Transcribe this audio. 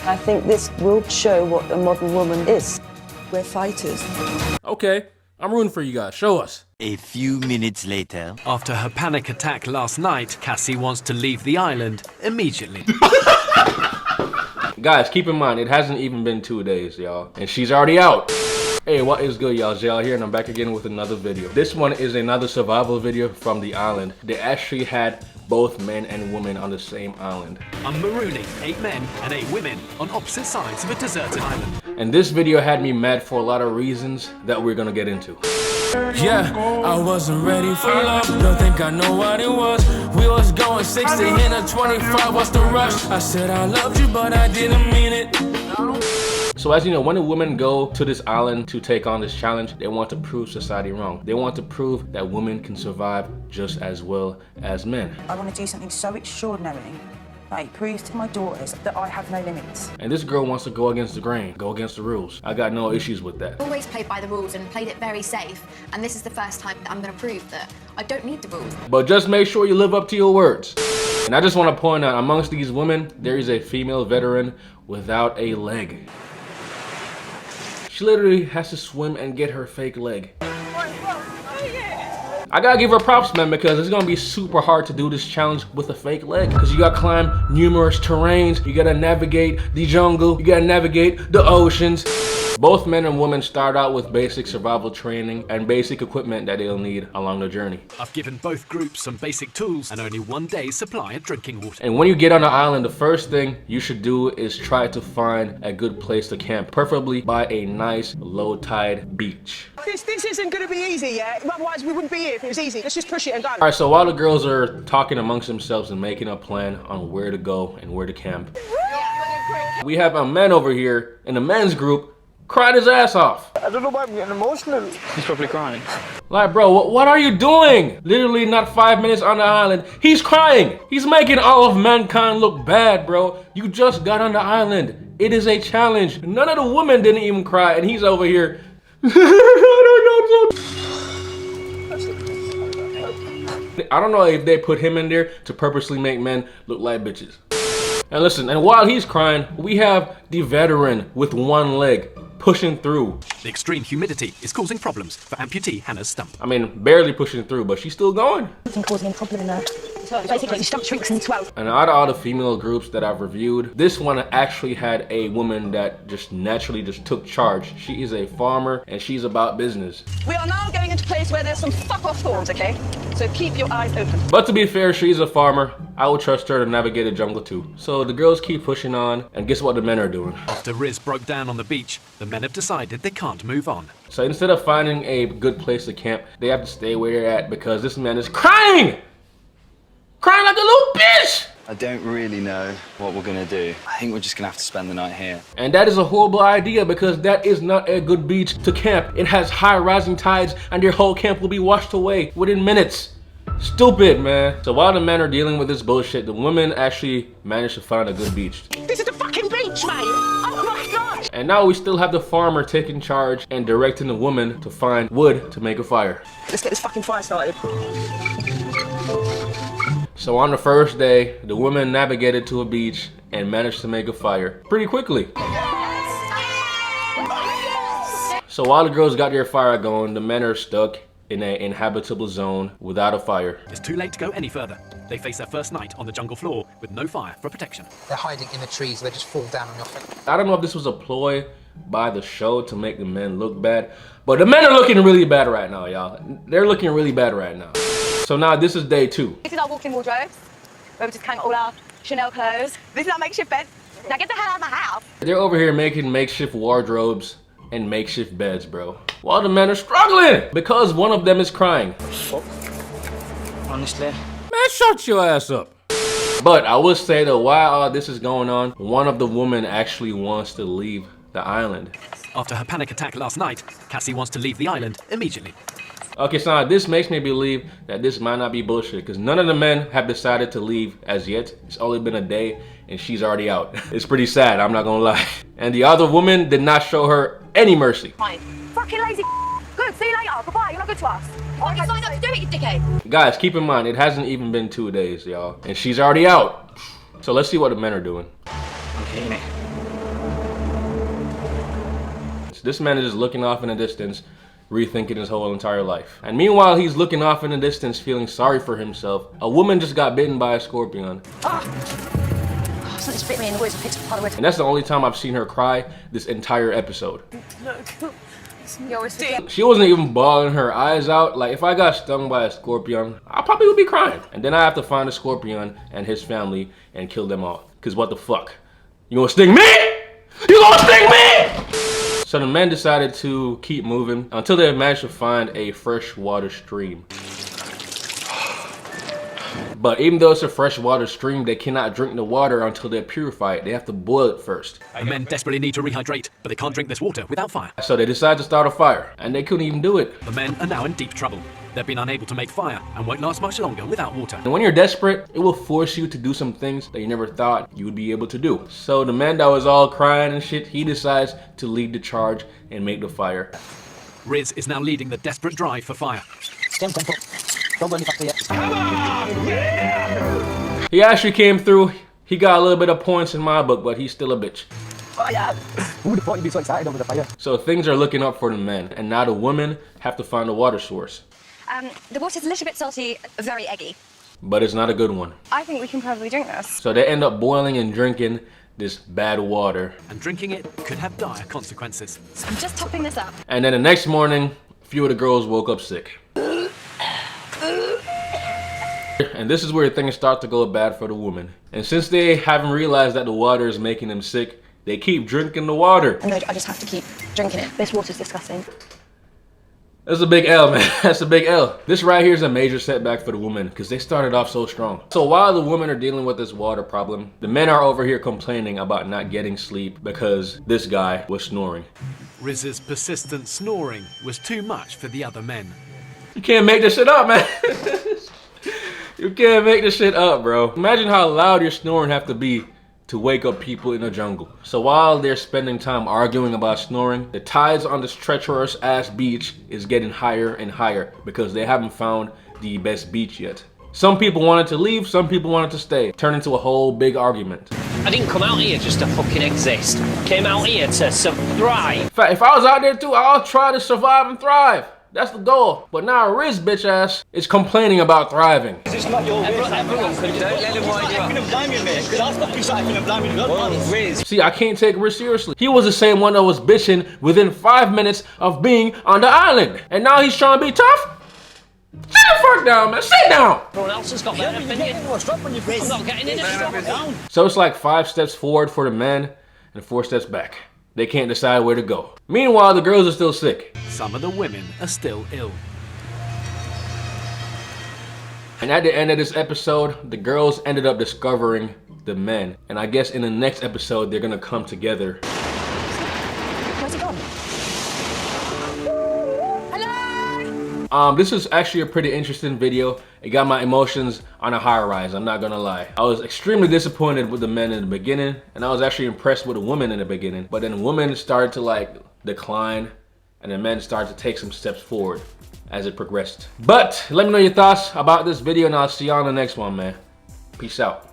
I think this will show what a modern woman is. We're fighters. Okay, I'm rooting for you guys. Show us. A few minutes later. After her panic attack last night, Cassie wants to leave the island immediately. Guys, keep in mind, it hasn't even been 2 days, y'all. And she's already out. Hey, what is good, y'all? Zell here, and I'm back again with another video. This one is another survival video from the island. They actually had both men and women on the same island. I'm marooning 8 men and 8 women on opposite sides of a deserted island. And this video had me mad for a lot of reasons that we're gonna get into. Yeah, I wasn't ready for love. Don't think I know what it was. We was going 60 in a 25. What's the rush? I said I loved you, but I didn't mean it. So as you know, when the women go to this island to take on this challenge, they want to prove society wrong. They want to prove that women can survive just as well as men. I want to do something so extraordinary that it proves to my daughters that I have no limits. And this girl wants to go against the grain, go against the rules. I got no issues with that. Always played by the rules and played it very safe, and this is the first time that I'm going to prove that I don't need the rules. But just make sure you live up to your words. And I just want to point out, amongst these women, there is a female veteran without a leg. She literally has to swim and get her fake leg. I gotta give her props, man, because it's gonna be super hard to do this challenge with a fake leg. Because you gotta climb numerous terrains, you gotta navigate the jungle, you gotta navigate the oceans. Both men and women start out with basic survival training and basic equipment that they'll need along the journey. I've given both groups some basic tools and only 1 day's supply of drinking water. And when you get on the island, the first thing you should do is try to find a good place to camp, preferably by a nice low tide beach. This isn't going to be easy, yeah? Otherwise we wouldn't be here if it was easy. Let's just push it and go. All right, so while the girls are talking amongst themselves and making a plan on where to go and where to camp, we have a man over here in the men's group crying his ass off. I don't know why I'm getting emotional. He's probably crying. Like, bro, what are you doing? Literally not 5 minutes on the island. He's crying. He's making all of mankind look bad, bro. You just got on the island. It is a challenge. None of the women didn't even cry, and he's over here. I don't know if they put him in there to purposely make men look like bitches. And listen, and while he's crying, we have the veteran with 1 leg pushing through. The extreme humidity is causing problems for amputee Hannah's stump. I mean, barely pushing through, but she's still going. Nothing causing any problem in there. Basically, stump shrinks and swells. And out of all the female groups that I've reviewed, this one actually had a woman that just naturally just took charge. She is a farmer and she's about business. We are now going into a place where there's some fuck-off thorns, okay? So keep your eyes open. But to be fair, she's a farmer. I would trust her to navigate the jungle too. So the girls keep pushing on, and guess what the men are doing? After Riz broke down on the beach, the men have decided they can't move on. So instead of finding a good place to camp, they have to stay where they're at because this man is crying! Crying like a little bitch! I don't really know what we're gonna do. I think we're just gonna have to spend the night here. And that is a horrible idea because that is not a good beach to camp. It has high rising tides and your whole camp will be washed away within minutes. Stupid, man. So while the men are dealing with this bullshit, the women actually managed to find a good beach. This is the fucking beach, mate! Oh my gosh! And now we still have the farmer taking charge and directing the woman to find wood to make a fire. Let's get this fucking fire started. So on the first day, the women navigated to a beach and managed to make a fire pretty quickly. So while the girls got their fire going, the men are stuck in an inhabitable zone without a fire. It's too late to go any further. They face their first night on the jungle floor with no fire for protection. They're hiding in the trees, they just fall down on your face. I don't know if this was a ploy by the show to make the men look bad, but the men are looking really bad right now, y'all. They're looking really bad right now. So now this is day 2. This is our walk-in wardrobes, where we just hang all our Chanel clothes. This is our makeshift bed. Now get the hell out of my house. They're over here making makeshift wardrobes and makeshift beds, bro. While the men are struggling because one of them is crying. Honestly. Man, shut your ass up. But I will say that while all this is going on, one of the women actually wants to leave the island. After her panic attack last night, Cassie wants to leave the island immediately. Okay, so now this makes me believe that this might not be bullshit because none of the men have decided to leave as yet. It's only been a day and she's already out. It's pretty sad, I'm not gonna lie. And the other woman did not show her any mercy. Fine. Fucking lazy. Good, see you later. Goodbye, you're not good to us. Why you signed up to do it, you dickhead? Guys, keep in mind, it hasn't even been 2 days, y'all. And she's already out. So let's see what the men are doing. Okay, distance. This man is just looking off in the distance, rethinking his whole entire life. And meanwhile, he's looking off in the distance, feeling sorry for himself. A woman just got bitten by a scorpion. Something's bit me in the woods and picked up part of And that's the only time I've seen her cry this entire episode. She wasn't even bawling her eyes out. Like, if I got stung by a scorpion, I probably would be crying. And then I have to find a scorpion and his family and kill them all. Cause what the fuck? You gonna sting me? You gonna sting me? So the men decided to keep moving until they managed to find a freshwater stream. But even though it's a freshwater stream, they cannot drink the water until they purify it. They have to boil it first. The men desperately need to rehydrate, but they can't drink this water without fire. So they decide to start a fire, and they couldn't even do it. The men are now in deep trouble. They've been unable to make fire and won't last much longer without water. And when you're desperate, it will force you to do some things that you never thought you would be able to do. So the man that was all crying and shit, he decides to lead the charge and make the fire. Riz is now leading the desperate drive for fire. He actually came through. He got a little bit of points in my book, but he's still a bitch. Who the fuck you be so excited over the fire? So things are looking up for the men, and now the women have to find a water source. The water's a little bit salty, very eggy. But it's not a good one. I think we can probably drink this. So they end up boiling and drinking this bad water. And drinking it could have dire consequences. I'm just topping this up. And then the next morning, a few of the girls woke up sick. And this is where things start to go bad for the woman. And since they haven't realized that the water is making them sick, they keep drinking the water. No, I just have to keep drinking it. This water's disgusting. That's a big L, man. That's a big L. This right here is a major setback for the women because they started off so strong. So while the women are dealing with this water problem, the men are over here complaining about not getting sleep because this guy was snoring. Riz's persistent snoring was too much for the other men. You can't make this shit up, man. You can't make this shit up, bro. Imagine how loud your snoring have to be to wake up people in the jungle. So while they're spending time arguing about snoring, the tides on this treacherous ass beach is getting higher and higher because they haven't found the best beach yet. Some people wanted to leave, some people wanted to stay. Turned into a whole big argument. I didn't come out here just to fucking exist. Came out here to thrive. In fact, if I was out there too, I'll try to survive and thrive. That's the goal. But now Riz bitch ass is complaining about thriving. It's not your everyone could do it. Let him wind you up. Couldn't blame you, mate. Because I stopped you, so I couldn't blame you. Riz. See, I can't take Riz seriously. He was the same one that was bitching within 5 minutes of being on the island. And now he's trying to be tough? Sit the fuck down, man. Sit down. Everyone else has got better opinion. I'm not getting in it. So it's like 5 steps forward for the men and 4 steps back. They can't decide where to go. Meanwhile, the girls are still sick. Some of the women are still ill. And at the end of this episode, the girls ended up discovering the men. And I guess in the next episode, they're gonna come together. Where's he gone? Hello? This is actually a pretty interesting video. It got my emotions on a high rise, I'm not gonna lie. I was extremely disappointed with the men in the beginning, and I was actually impressed with the women in the beginning. But then the women started to like decline, and the men started to take some steps forward as it progressed. But let me know your thoughts about this video, and I'll see you on the next one, man. Peace out.